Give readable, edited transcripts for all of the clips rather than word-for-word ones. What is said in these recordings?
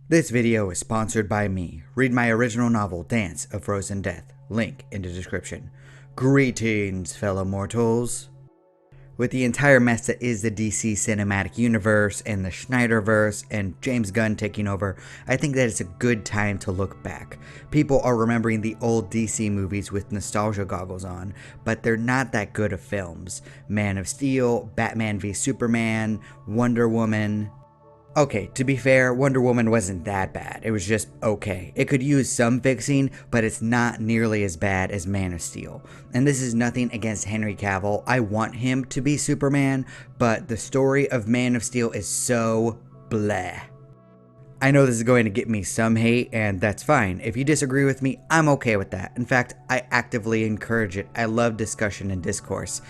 This video is sponsored by me. Read my original novel, Dance of Frozen Death. Link in the description. Greetings, fellow mortals. With the entire mess that is the DC Cinematic Universe and the Snyderverse and James Gunn taking over, I think that it's a good time to look back. People are remembering the old DC movies with nostalgia goggles on, but they're not that good of films. Man of Steel, Batman v Superman, Wonder Woman. Okay, to be fair, Wonder Woman wasn't that bad. It was just okay. It could use some fixing, but it's not nearly as bad as Man of Steel. And this is nothing against Henry Cavill. I want him to be Superman, but the story of Man of Steel is so bleh. I know this is going to get me some hate, and that's fine. If you disagree with me, I'm okay with that. In fact, I actively encourage it. I love discussion and discourse.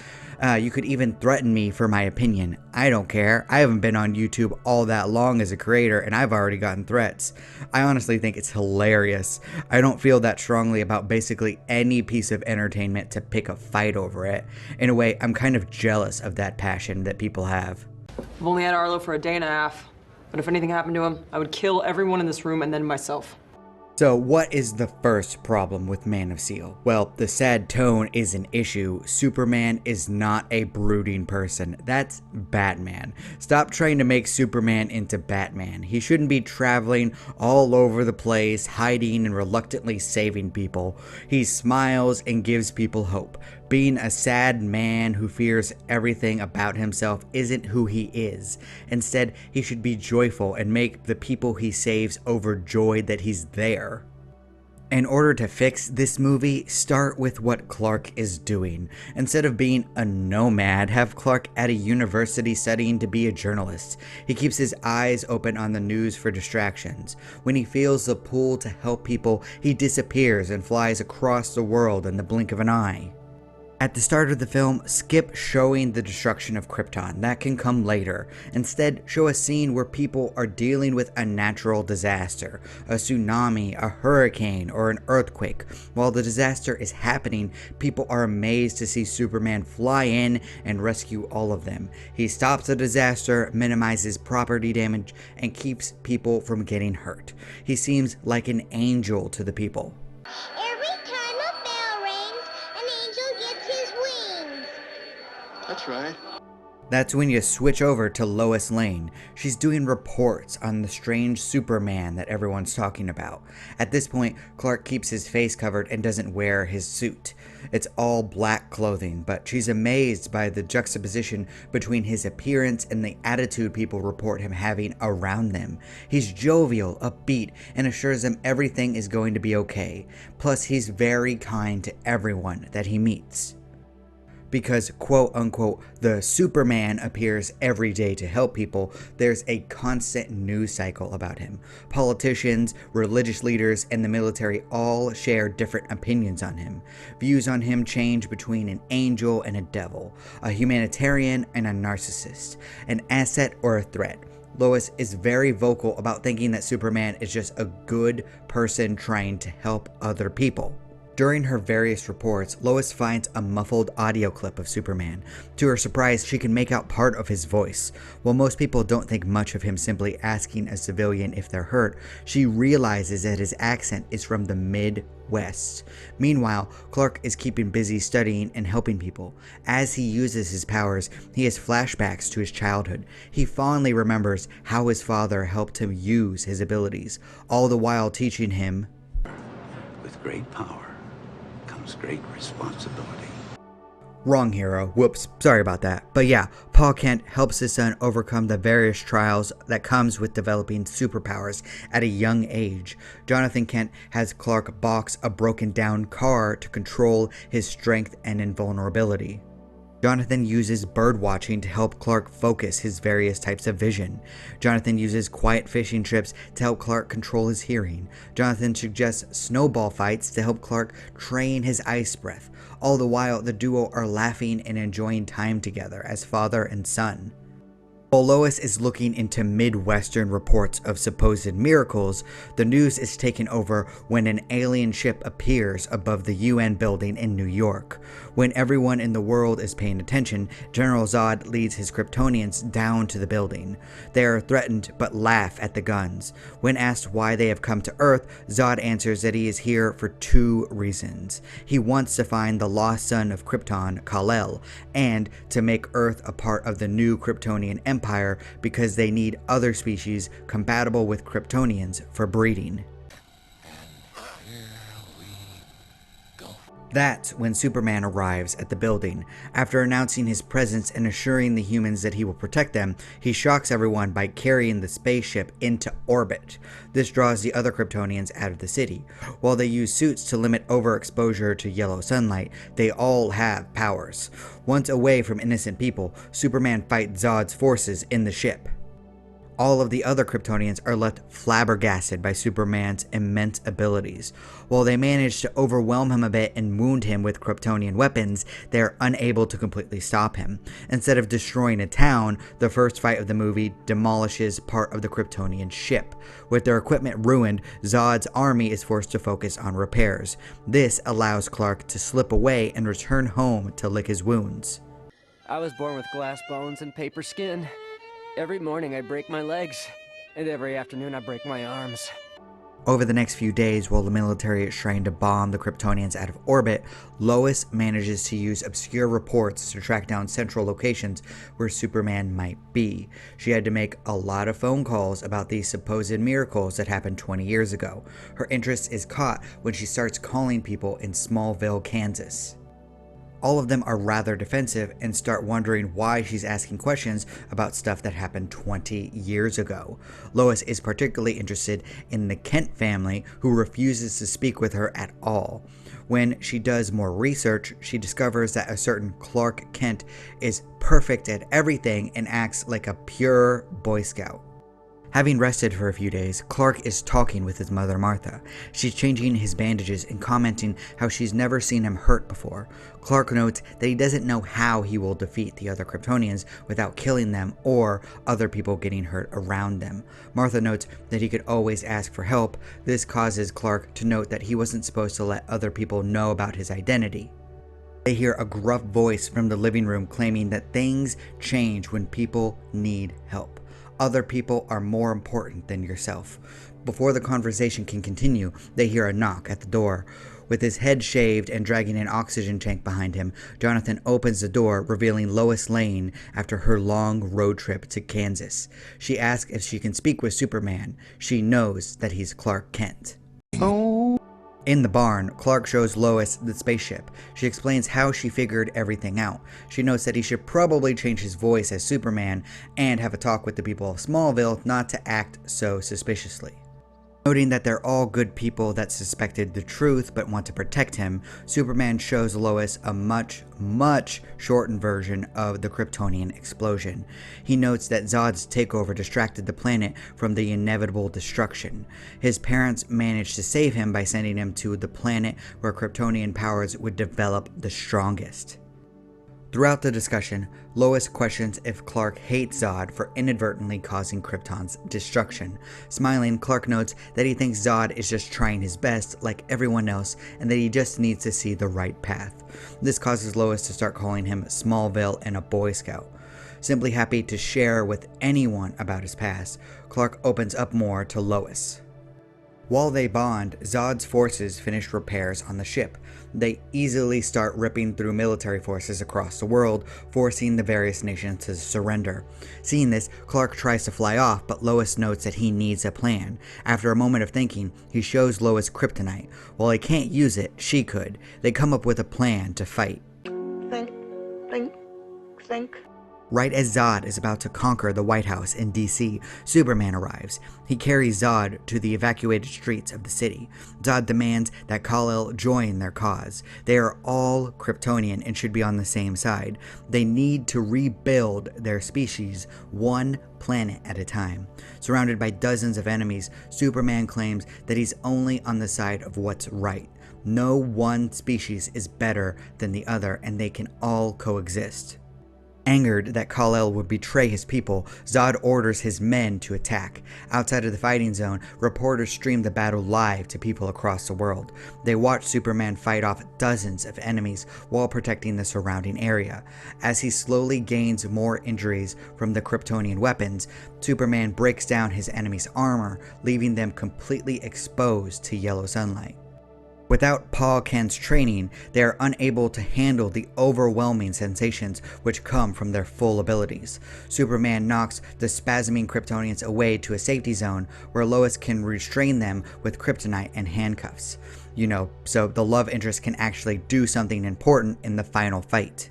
You could even threaten me for my opinion. I don't care. I haven't been on YouTube all that long as a creator, and I've already gotten threats. I honestly think it's hilarious. I don't feel that strongly about basically any piece of entertainment to pick a fight over it. In a way, I'm kind of jealous of that passion that people have. I've only had Arlo for a day and a half, but if anything happened to him, I would kill everyone in this room and then myself. So what is the first problem with Man of Steel? Well, the sad tone is an issue. Superman is not a brooding person. That's Batman. Stop trying to make Superman into Batman. He shouldn't be traveling all over the place, hiding and reluctantly saving people. He smiles and gives people hope. Being a sad man who fears everything about himself isn't who he is. Instead, he should be joyful and make the people he saves overjoyed that he's there. In order to fix this movie, start with what Clark is doing. Instead of being a nomad, have Clark at a university studying to be a journalist. He keeps his eyes open on the news for distractions. When he feels the pull to help people, he disappears and flies across the world in the blink of an eye. At the start of the film, skip showing the destruction of Krypton. That can come later. Instead, show a scene where people are dealing with a natural disaster, a tsunami, a hurricane, or an earthquake. While the disaster is happening, people are amazed to see Superman fly in and rescue all of them. He stops the disaster, minimizes property damage, and keeps people from getting hurt. He seems like an angel to the people. That's right. That's when you switch over to Lois Lane. She's doing reports on the strange Superman that everyone's talking about. At this point, Clark keeps his face covered and doesn't wear his suit. It's all black clothing, but she's amazed by the juxtaposition between his appearance and the attitude people report him having around them. He's jovial, upbeat, and assures them everything is going to be okay. Plus, he's very kind to everyone that he meets. Because, quote unquote, the Superman appears every day to help people, there's a constant news cycle about him. Politicians, religious leaders, and the military all share different opinions on him. Views on him change between an angel and a devil, a humanitarian and a narcissist, an asset or a threat. Lois is very vocal about thinking that Superman is just a good person trying to help other people. During her various reports, Lois finds a muffled audio clip of Superman. To her surprise, she can make out part of his voice. While most people don't think much of him simply asking a civilian if they're hurt, she realizes that his accent is from the Midwest. Meanwhile, Clark is keeping busy studying and helping people. As he uses his powers, he has flashbacks to his childhood. He fondly remembers how his father helped him use his abilities, all the while teaching him, "With great power comes great responsibility." Wrong hero. Whoops. Sorry about that. But yeah, Paul Kent helps his son overcome the various trials that comes with developing superpowers at a young age. Jonathan Kent has Clark box a broken down car to control his strength and invulnerability. Jonathan uses bird watching to help Clark focus his various types of vision. Jonathan uses quiet fishing trips to help Clark control his hearing. Jonathan suggests snowball fights to help Clark train his ice breath. All the while, the duo are laughing and enjoying time together as father and son. While Lois is looking into Midwestern reports of supposed miracles, the news is taken over when an alien ship appears above the UN building in New York. When everyone in the world is paying attention, General Zod leads his Kryptonians down to the building. They are threatened but laugh at the guns. When asked why they have come to Earth, Zod answers that he is here for two reasons. He wants to find the lost son of Krypton, Kal-El, and to make Earth a part of the new Kryptonian Empire because they need other species compatible with Kryptonians for breeding. That's when Superman arrives at the building. After announcing his presence and assuring the humans that he will protect them, he shocks everyone by carrying the spaceship into orbit. This draws the other Kryptonians out of the city. While they use suits to limit overexposure to yellow sunlight, they all have powers. Once away from innocent people, Superman fights Zod's forces in the ship. All of the other Kryptonians are left flabbergasted by Superman's immense abilities. While they manage to overwhelm him a bit and wound him with Kryptonian weapons, they are unable to completely stop him. Instead of destroying a town, the first fight of the movie demolishes part of the Kryptonian ship. With their equipment ruined, Zod's army is forced to focus on repairs. This allows Clark to slip away and return home to lick his wounds. I was born with glass bones and paper skin. Every morning I break my legs, and every afternoon I break my arms. Over the next few days, while the military is trying to bomb the Kryptonians out of orbit, Lois manages to use obscure reports to track down central locations where Superman might be. She had to make a lot of phone calls about these supposed miracles that happened 20 years ago. Her interest is caught when she starts calling people in Smallville, Kansas. All of them are rather defensive and start wondering why she's asking questions about stuff that happened 20 years ago. Lois is particularly interested in the Kent family, who refuses to speak with her at all. When she does more research, she discovers that a certain Clark Kent is perfect at everything and acts like a pure Boy Scout. Having rested for a few days, Clark is talking with his mother Martha. She's changing his bandages and commenting how she's never seen him hurt before. Clark notes that he doesn't know how he will defeat the other Kryptonians without killing them or other people getting hurt around them. Martha notes that he could always ask for help. This causes Clark to note that he wasn't supposed to let other people know about his identity. They hear a gruff voice from the living room claiming that things change when people need help. Other people are more important than yourself. Before the conversation can continue, they hear a knock at the door. With his head shaved and dragging an oxygen tank behind him, Jonathan opens the door, revealing Lois Lane after her long road trip to Kansas. She asks if she can speak with Superman. She knows that he's Clark Kent. In the barn, Clark shows Lois the spaceship. She explains how she figured everything out. She notes that he should probably change his voice as Superman and have a talk with the people of Smallville not to act so suspiciously. Noting that they're all good people that suspected the truth but want to protect him, Superman shows Lois a much shortened version of the Kryptonian explosion. He notes that Zod's takeover distracted the planet from the inevitable destruction. His parents managed to save him by sending him to the planet where Kryptonian powers would develop the strongest. Throughout the discussion, Lois questions if Clark hates Zod for inadvertently causing Krypton's destruction. Smiling, Clark notes that he thinks Zod is just trying his best like everyone else and that he just needs to see the right path. This causes Lois to start calling him Smallville and a Boy Scout. Simply happy to share with anyone about his past, Clark opens up more to Lois. While they bond, Zod's forces finish repairs on the ship. They easily start ripping through military forces across the world, forcing the various nations to surrender. Seeing this, Clark tries to fly off, but Lois notes that he needs a plan. After a moment of thinking, he shows Lois kryptonite. While he can't use it, she could. They come up with a plan to fight. Think. Right as Zod is about to conquer the White House in DC, Superman arrives. He carries Zod to the evacuated streets of the city. Zod demands that Kal-El join their cause. They are all Kryptonian and should be on the same side. They need to rebuild their species one planet at a time. Surrounded by dozens of enemies, Superman claims that he's only on the side of what's right. No one species is better than the other, and they can all coexist. Angered that Kal-El would betray his people, Zod orders his men to attack. Outside of the fighting zone, reporters stream the battle live to people across the world. They watch Superman fight off dozens of enemies while protecting the surrounding area. As he slowly gains more injuries from the Kryptonian weapons, Superman breaks down his enemy's armor, leaving them completely exposed to yellow sunlight. Without Paul Kent's training, they are unable to handle the overwhelming sensations which come from their full abilities. Superman knocks the spasming Kryptonians away to a safety zone where Lois can restrain them with kryptonite and handcuffs. So the love interest can actually do something important in the final fight.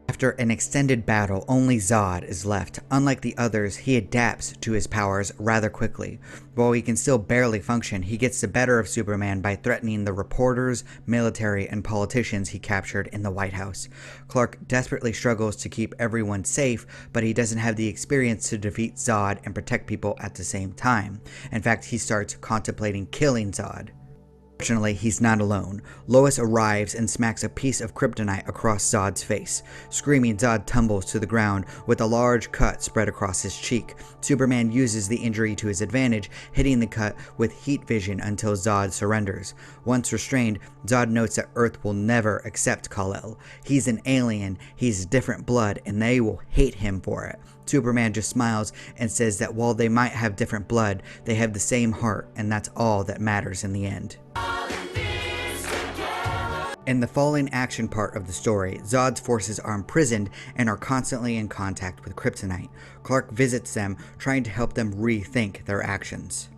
After an extended battle, only Zod is left. Unlike the others, he adapts to his powers rather quickly. While he can still barely function, he gets the better of Superman by threatening the reporters, military, and politicians he captured in the White House. Clark desperately struggles to keep everyone safe, but he doesn't have the experience to defeat Zod and protect people at the same time. In fact, he starts contemplating killing Zod. Fortunately, he's not alone. Lois arrives and smacks a piece of kryptonite across Zod's face. Screaming, Zod tumbles to the ground with a large cut spread across his cheek. Superman uses the injury to his advantage, hitting the cut with heat vision until Zod surrenders. Once restrained, Zod notes that Earth will never accept Kal-El. He's an alien, he's different blood, and they will hate him for it. Superman just smiles and says that while they might have different blood, they have the same heart, and that's all that matters in the end. In the falling action part of the story, Zod's forces are imprisoned and are constantly in contact with kryptonite. Clark visits them, trying to help them rethink their actions.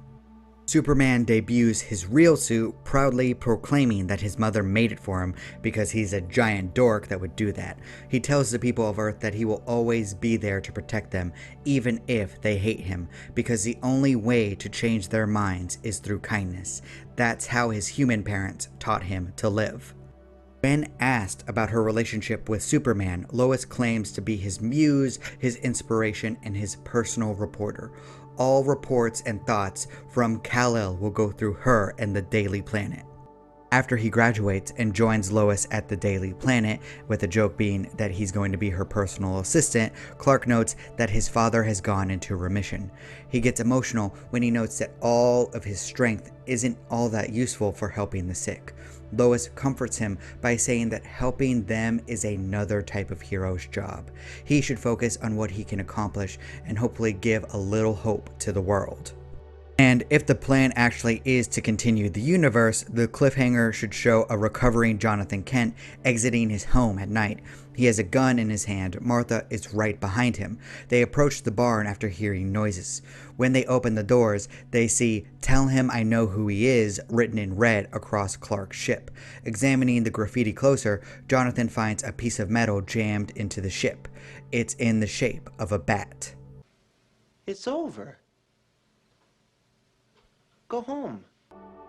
Superman debuts his real suit, proudly proclaiming that his mother made it for him because he's a giant dork that would do that. He tells the people of Earth that he will always be there to protect them, even if they hate him, because the only way to change their minds is through kindness. That's how his human parents taught him to live. When asked about her relationship with Superman, Lois claims to be his muse, his inspiration, and his personal reporter. All reports and thoughts from Kal-El will go through her and the Daily Planet. After he graduates and joins Lois at the Daily Planet, with the joke being that he's going to be her personal assistant, Clark notes that his father has gone into remission. He gets emotional when he notes that all of his strength isn't all that useful for helping the sick. Lois comforts him by saying that helping them is another type of hero's job. He should focus on what he can accomplish and hopefully give a little hope to the world. And if the plan actually is to continue the universe, the cliffhanger should show a recovering Jonathan Kent exiting his home at night. He has a gun in his hand. Martha is right behind him. They approach the barn after hearing noises. When they open the doors, they see "Tell him I know who he is" written in red across Clark's ship. Examining the graffiti closer, Jonathan finds a piece of metal jammed into the ship. It's in the shape of a bat. It's over. Go home.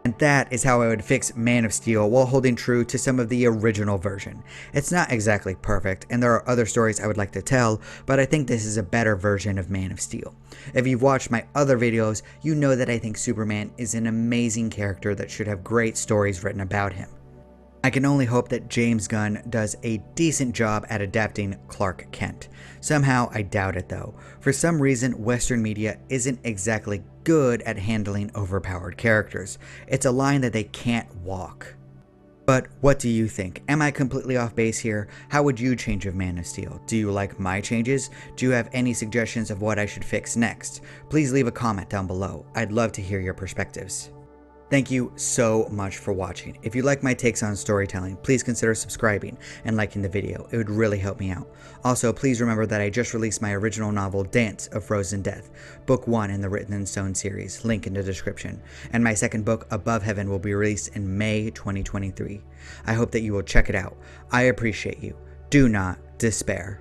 And that is how I would fix Man of Steel while holding true to some of the original version. It's not exactly perfect, and there are other stories I would like to tell, but I think this is a better version of Man of Steel. If you've watched my other videos, you know that I think Superman is an amazing character that should have great stories written about him. I can only hope that James Gunn does a decent job at adapting Clark Kent. Somehow I doubt it though. For some reason, Western media isn't exactly good at handling overpowered characters. It's a line that they can't walk. But what do you think? Am I completely off base here? How would you change of Man of Steel? Do you like my changes? Do you have any suggestions of what I should fix next? Please leave a comment down below. I'd love to hear your perspectives. Thank you so much for watching. If you like my takes on storytelling, please consider subscribing and liking the video. It would really help me out. Also, please remember that I just released my original novel, Dance of Frozen Death, book 1 in the Written in Stone series, link in the description. And my second book, Above Heaven, will be released in May 2023. I hope that you will check it out. I appreciate you. Do not despair.